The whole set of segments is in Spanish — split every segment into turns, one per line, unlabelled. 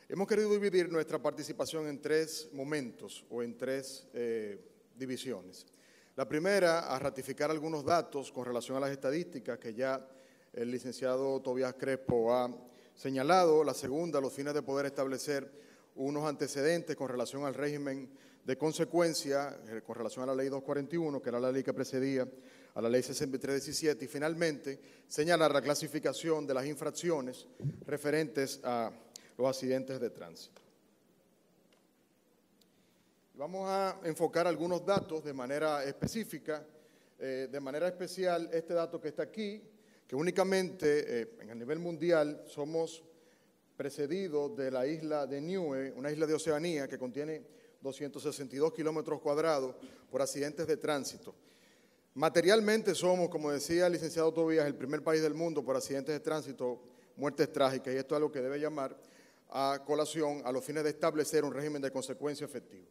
Hemos querido dividir nuestra participación en tres momentos o en tres divisiones. La primera, a ratificar algunos datos con relación a las estadísticas que ya el licenciado Tobías Crespo ha señalado. La segunda, los fines de poder establecer unos antecedentes con relación al régimen de consecuencia, con relación a la Ley 241, que era la ley que precedía a la Ley 6317. Y finalmente, señalar la clasificación de las infracciones referentes a los accidentes de tránsito. Vamos a enfocar algunos datos de manera específica, de manera especial este dato que está aquí, que únicamente a nivel mundial somos precedidos de la isla de Niue, una isla de Oceanía que contiene 262 kilómetros cuadrados por accidentes de tránsito. Materialmente somos, como decía el licenciado Tobías, el primer país del mundo por accidentes de tránsito, muertes trágicas, y esto es algo que debe llamar a colación a los fines de establecer un régimen de consecuencia efectivo.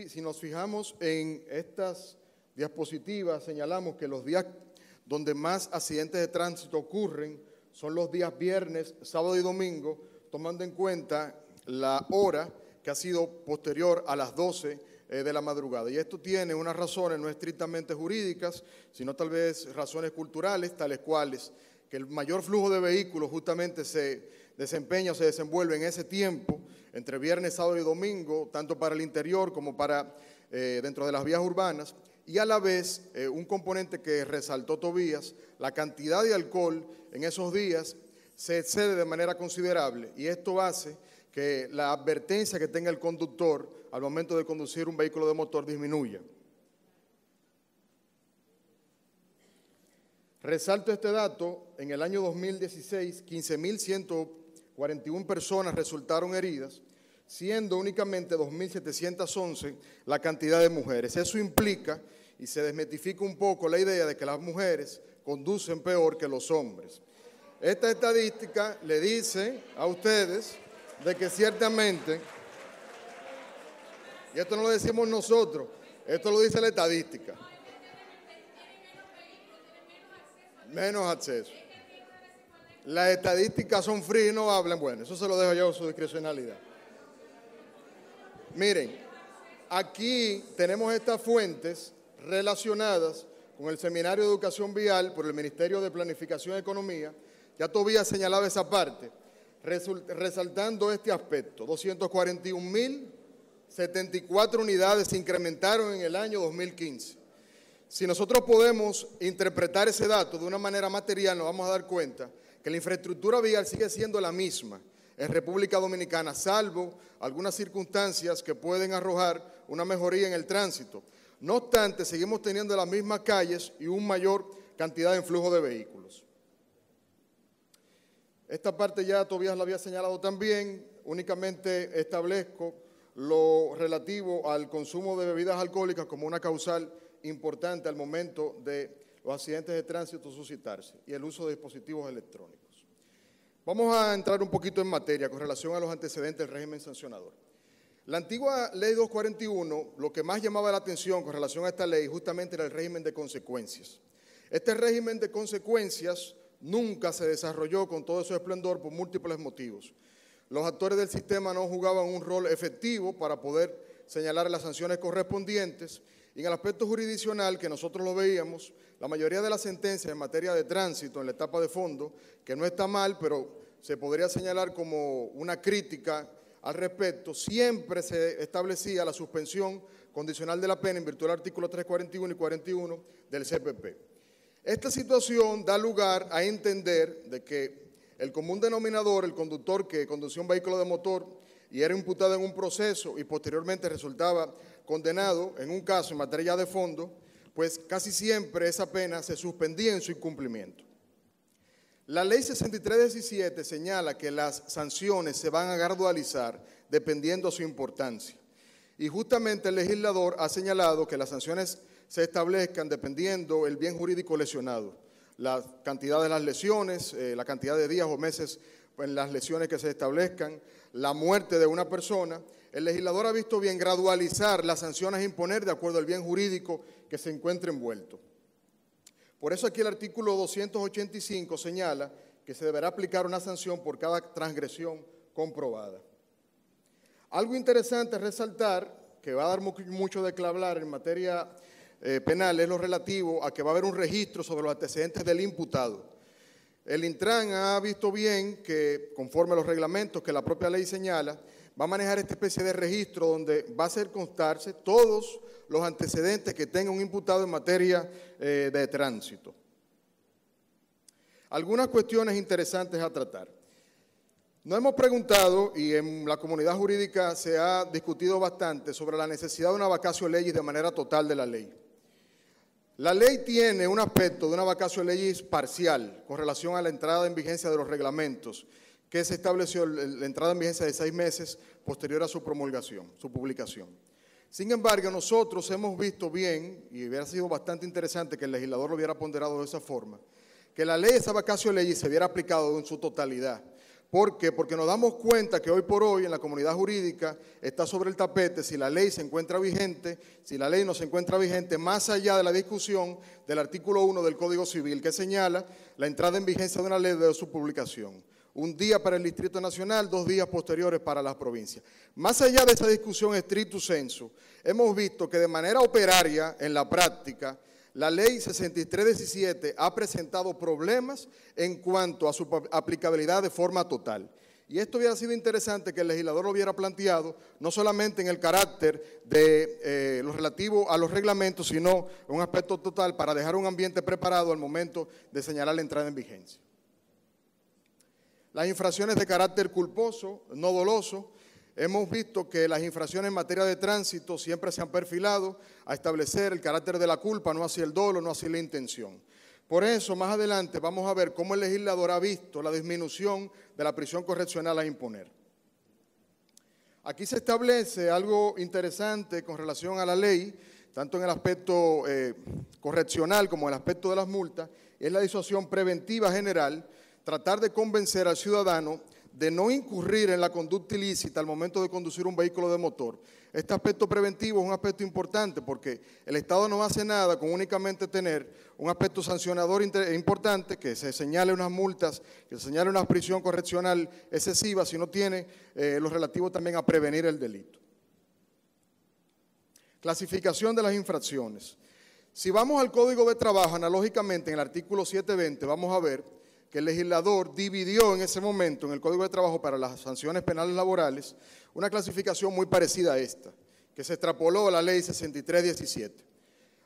Si nos fijamos en estas diapositivas, señalamos que los días donde más accidentes de tránsito ocurren son los días viernes, sábado y domingo, tomando en cuenta la hora que ha sido posterior a las 12 de la madrugada. Y esto tiene unas razones no estrictamente jurídicas, sino tal vez razones culturales, tales cuales que el mayor flujo de vehículos justamente se desempeña o se desenvuelve en ese tiempo, entre viernes, sábado y domingo, tanto para el interior como para dentro de las vías urbanas, y a la vez un componente que resaltó Tobías, la cantidad de alcohol en esos días se excede de manera considerable, y esto hace que la advertencia que tenga el conductor al momento de conducir un vehículo de motor disminuya. Resalto este dato: en el año 2016, 15.141 personas resultaron heridas, siendo únicamente 2.711 la cantidad de mujeres. Eso implica, y se desmitifica un poco la idea de que las mujeres conducen peor que los hombres. Esta estadística le dice a ustedes de que ciertamente, y esto no lo decimos nosotros, esto lo dice la estadística. Menos acceso. Las estadísticas son frías y no hablan. Bueno, eso se lo dejo yo a su discrecionalidad. Miren, aquí tenemos estas fuentes relacionadas con el Seminario de Educación Vial por el Ministerio de Planificación y Economía. Ya Tobías señalaba esa parte, resaltando este aspecto. 241.074 unidades se incrementaron en el año 2015. Si nosotros podemos interpretar ese dato de una manera material, nos vamos a dar cuenta que la infraestructura vial sigue siendo la misma en República Dominicana, salvo algunas circunstancias que pueden arrojar una mejoría en el tránsito. No obstante, seguimos teniendo las mismas calles y una mayor cantidad de flujo de vehículos. Esta parte ya Tobías la había señalado también. Únicamente establezco lo relativo al consumo de bebidas alcohólicas como una causal importante al momento de los accidentes de tránsito suscitarse, y el uso de dispositivos electrónicos. Vamos a entrar un poquito en materia con relación a los antecedentes del régimen sancionador. La antigua Ley 241, lo que más llamaba la atención con relación a esta ley justamente era el régimen de consecuencias. Este régimen de consecuencias nunca se desarrolló con todo su esplendor por múltiples motivos. Los actores del sistema no jugaban un rol efectivo para poder señalar las sanciones correspondientes. Y en el aspecto jurisdiccional, que nosotros lo veíamos, la mayoría de las sentencias en materia de tránsito en la etapa de fondo, que no está mal, pero se podría señalar como una crítica al respecto, siempre se establecía la suspensión condicional de la pena en virtud del artículo 341 y 41 del CPP. Esta situación da lugar a entender de que el común denominador, el conductor que conducía un vehículo de motor y era imputado en un proceso y posteriormente resultaba condenado en un caso en materia de fondo, pues casi siempre esa pena se suspendía en su incumplimiento. La Ley 6317 señala que las sanciones se van a gradualizar dependiendo de su importancia. Y justamente el legislador ha señalado que las sanciones se establezcan dependiendo del bien jurídico lesionado, la cantidad de las lesiones, la cantidad de días o meses en las lesiones que se establezcan, la muerte de una persona. El legislador ha visto bien gradualizar las sanciones a imponer de acuerdo al bien jurídico que se encuentre envuelto. Por eso aquí el artículo 285 señala que se deberá aplicar una sanción por cada transgresión comprobada. Algo interesante es resaltar, que va a dar mucho de qué hablar en materia penal, es lo relativo a que va a haber un registro sobre los antecedentes del imputado. El Intran ha visto bien que, conforme a los reglamentos que la propia ley señala, va a manejar esta especie de registro donde va a hacer constarse todos los antecedentes que tenga un imputado en materia de tránsito. Algunas cuestiones interesantes a tratar. Nos hemos preguntado, y en la comunidad jurídica se ha discutido bastante, sobre la necesidad de una vacatio legis de manera total de la ley. La ley tiene un aspecto de una vacatio legis parcial con relación a la entrada en vigencia de los reglamentos, que se estableció la entrada en vigencia de 6 meses posterior a su promulgación, su publicación. Sin embargo, nosotros hemos visto bien, y hubiera sido bastante interesante que el legislador lo hubiera ponderado de esa forma, que la ley, esa vacatio legis, se hubiera aplicado en su totalidad. ¿Por qué? Porque nos damos cuenta que hoy por hoy en la comunidad jurídica está sobre el tapete si la ley se encuentra vigente, si la ley no se encuentra vigente, más allá de la discusión del artículo 1 del Código Civil, que señala la entrada en vigencia de una ley desde su publicación. Un día para el Distrito Nacional, 2 días posteriores para las provincias. Más allá de esa discusión stricto sensu, hemos visto que de manera operaria, en la práctica, la ley 6317 ha presentado problemas en cuanto a su aplicabilidad de forma total. Y esto hubiera sido interesante que el legislador lo hubiera planteado, no solamente en el carácter de lo relativo a los reglamentos, sino en un aspecto total para dejar un ambiente preparado al momento de señalar la entrada en vigencia. Las infracciones de carácter culposo, no doloso. Hemos visto que las infracciones en materia de tránsito siempre se han perfilado a establecer el carácter de la culpa, no así el dolo, no así la intención. Por eso, más adelante, vamos a ver cómo el legislador ha visto la disminución de la prisión correccional a imponer. Aquí se establece algo interesante con relación a la ley, tanto en el aspecto correccional como en el aspecto de las multas, es la disuasión preventiva general, tratar de convencer al ciudadano de no incurrir en la conducta ilícita al momento de conducir un vehículo de motor. Este aspecto preventivo es un aspecto importante porque el Estado no hace nada con únicamente tener un aspecto sancionador importante, que se señale unas multas, que se señale una prisión correccional excesiva, sino tiene lo relativo también a prevenir el delito. Clasificación de las infracciones. Si vamos al Código de Trabajo, analógicamente en el artículo 720, vamos a ver que el legislador dividió en ese momento en el Código de Trabajo para las sanciones penales laborales una clasificación muy parecida a esta, que se extrapoló a la ley 6317.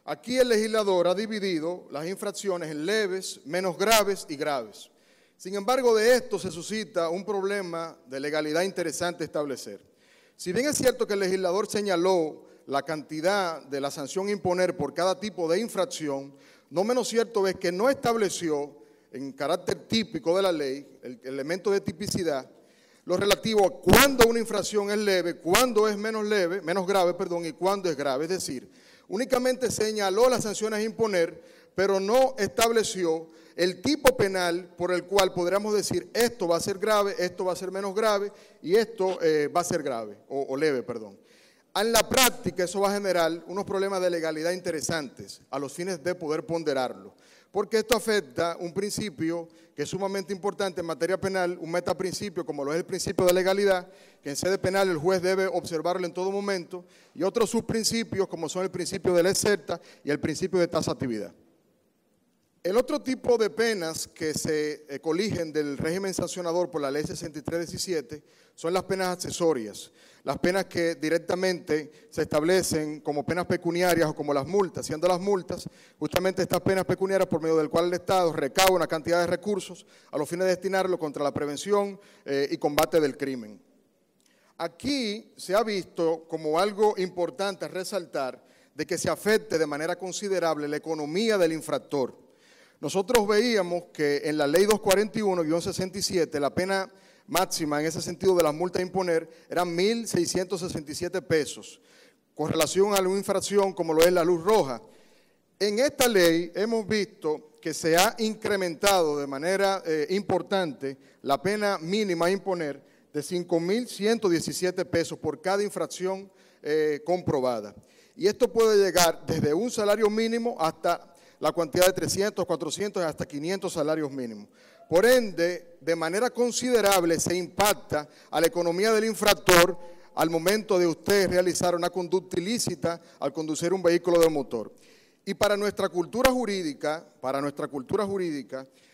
Aquí el legislador ha dividido las infracciones en leves, menos graves y graves. Sin embargo, de esto se suscita un problema de legalidad interesante establecer. Si bien es cierto que el legislador señaló la cantidad de la sanción a imponer por cada tipo de infracción, no menos cierto es que no estableció en carácter típico de la ley, el elemento de tipicidad, lo relativo a cuándo una infracción es leve, cuándo es menos grave, y cuándo es grave. Es decir, únicamente señaló las sanciones a imponer, pero no estableció el tipo penal por el cual podríamos decir esto va a ser grave, esto va a ser menos grave y esto va a ser grave o leve. En la práctica eso va a generar unos problemas de legalidad interesantes a los fines de poder ponderarlo, porque esto afecta un principio que es sumamente importante en materia penal, un metaprincipio como lo es el principio de legalidad, que en sede penal el juez debe observarlo en todo momento, y otros subprincipios como son el principio de lex certa y el principio de taxatividad. El otro tipo de penas que se coligen del régimen sancionador por la ley 6317 son las penas accesorias, las penas que directamente se establecen como penas pecuniarias o como las multas, siendo las multas justamente estas penas pecuniarias por medio del cual el Estado recauda una cantidad de recursos a los fines de destinarlo contra la prevención y combate del crimen. Aquí se ha visto como algo importante resaltar de que se afecte de manera considerable la economía del infractor. Nosotros veíamos que en la ley 241-67 la pena máxima en ese sentido de las multas a imponer eran 1.667 pesos con relación a una infracción como lo es la luz roja. En esta ley hemos visto que se ha incrementado de manera importante la pena mínima a imponer de 5.117 pesos por cada infracción comprobada. Y esto puede llegar desde un salario mínimo hasta la cantidad de 300, 400 hasta 500 salarios mínimos. Por ende, de manera considerable se impacta a la economía del infractor al momento de usted realizar una conducta ilícita al conducir un vehículo de motor. Y para nuestra cultura jurídica,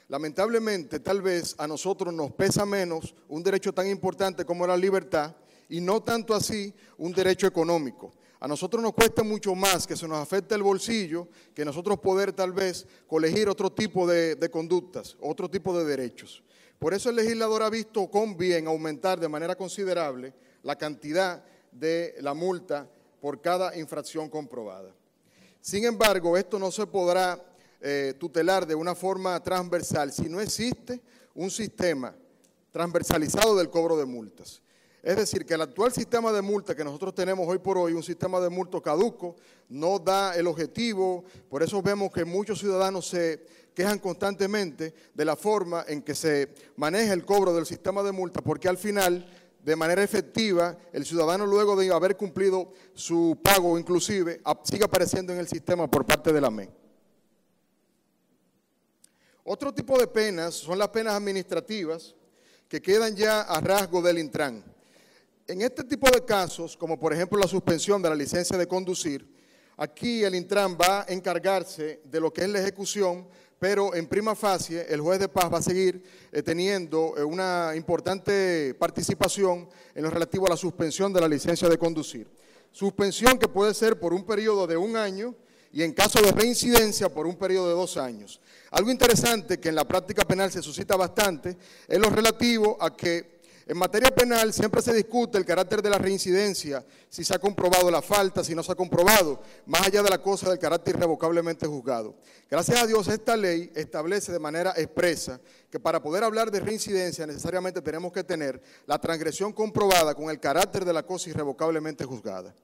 lamentablemente tal vez a nosotros nos pesa menos un derecho tan importante como la libertad y no tanto así un derecho económico. A nosotros nos cuesta mucho más que se nos afecte el bolsillo que nosotros poder tal vez colegir otro tipo de conductas, otro tipo de derechos. Por eso el legislador ha visto con bien aumentar de manera considerable la cantidad de la multa por cada infracción comprobada. Sin embargo, esto no se podrá tutelar de una forma transversal si no existe un sistema transversalizado del cobro de multas. Es decir, que el actual sistema de multa que nosotros tenemos hoy por hoy, un sistema de multa caduco, no da el objetivo. Por eso vemos que muchos ciudadanos se quejan constantemente de la forma en que se maneja el cobro del sistema de multa, porque al final, de manera efectiva, el ciudadano luego de haber cumplido su pago inclusive, sigue apareciendo en el sistema por parte de la AME. Otro tipo de penas son las penas administrativas que quedan ya a rasgo del Intran. En este tipo de casos, como por ejemplo la suspensión de la licencia de conducir, aquí el Intran va a encargarse de lo que es la ejecución, pero en prima facie el juez de paz va a seguir teniendo una importante participación en lo relativo a la suspensión de la licencia de conducir. Suspensión que puede ser por un periodo de 1 año y en caso de reincidencia por un periodo de 2 años. Algo interesante que en la práctica penal se suscita bastante es lo relativo a que en materia penal siempre se discute el carácter de la reincidencia, si se ha comprobado la falta, si no se ha comprobado, más allá de la cosa del carácter irrevocablemente juzgado. Gracias a Dios esta ley establece de manera expresa que para poder hablar de reincidencia necesariamente tenemos que tener la transgresión comprobada con el carácter de la cosa irrevocablemente juzgada.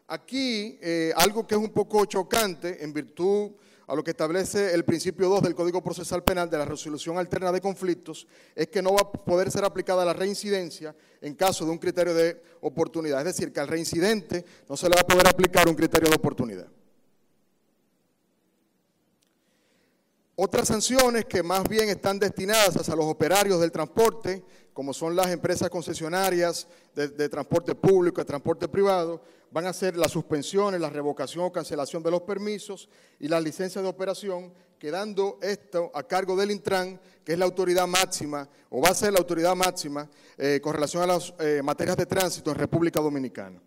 Aquí algo que es un poco chocante en virtud a lo que establece el principio 2 del Código Procesal Penal de la resolución alterna de conflictos, es que no va a poder ser aplicada la reincidencia en caso de un criterio de oportunidad. Es decir, que al reincidente no se le va a poder aplicar un criterio de oportunidad. Otras sanciones que más bien están destinadas hacia los operarios del transporte, como son las empresas concesionarias de transporte público, de transporte privado, van a ser las suspensiones, la revocación o cancelación de los permisos y las licencias de operación, quedando esto a cargo del Intran, que es la autoridad máxima, o va a ser la autoridad máxima con relación a las materias de tránsito en República Dominicana.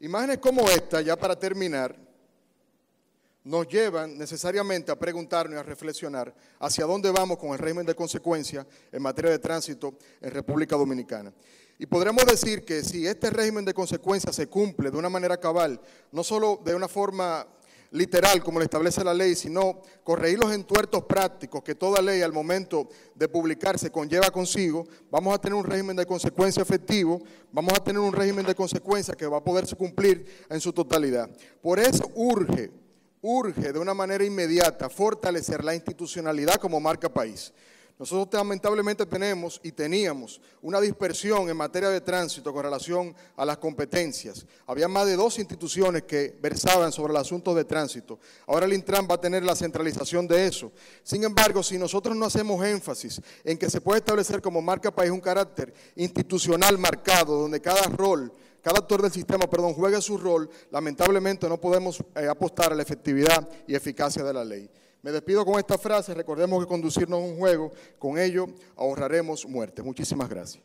Imágenes como esta, ya para terminar, nos llevan necesariamente a preguntarnos y a reflexionar hacia dónde vamos con el régimen de consecuencia en materia de tránsito en República Dominicana. Y podremos decir que si este régimen de consecuencia se cumple de una manera cabal, no solo de una forma literal como lo establece la ley, sino corregir los entuertos prácticos que toda ley al momento de publicarse conlleva consigo, vamos a tener un régimen de consecuencia efectivo, vamos a tener un régimen de consecuencia que va a poderse cumplir en su totalidad. Por eso urge de una manera inmediata fortalecer la institucionalidad como marca país. Nosotros lamentablemente tenemos y teníamos una dispersión en materia de tránsito con relación a las competencias. Había más de 2 instituciones que versaban sobre el asunto de tránsito. Ahora el Intran va a tener la centralización de eso. Sin embargo, si nosotros no hacemos énfasis en que se puede establecer como marca país un carácter institucional marcado, donde cada actor del sistema, juegue su rol, lamentablemente no podemos apostar a la efectividad y eficacia de la ley. Me despido con esta frase: recordemos que conducirnos es un juego, con ello ahorraremos muerte. Muchísimas gracias.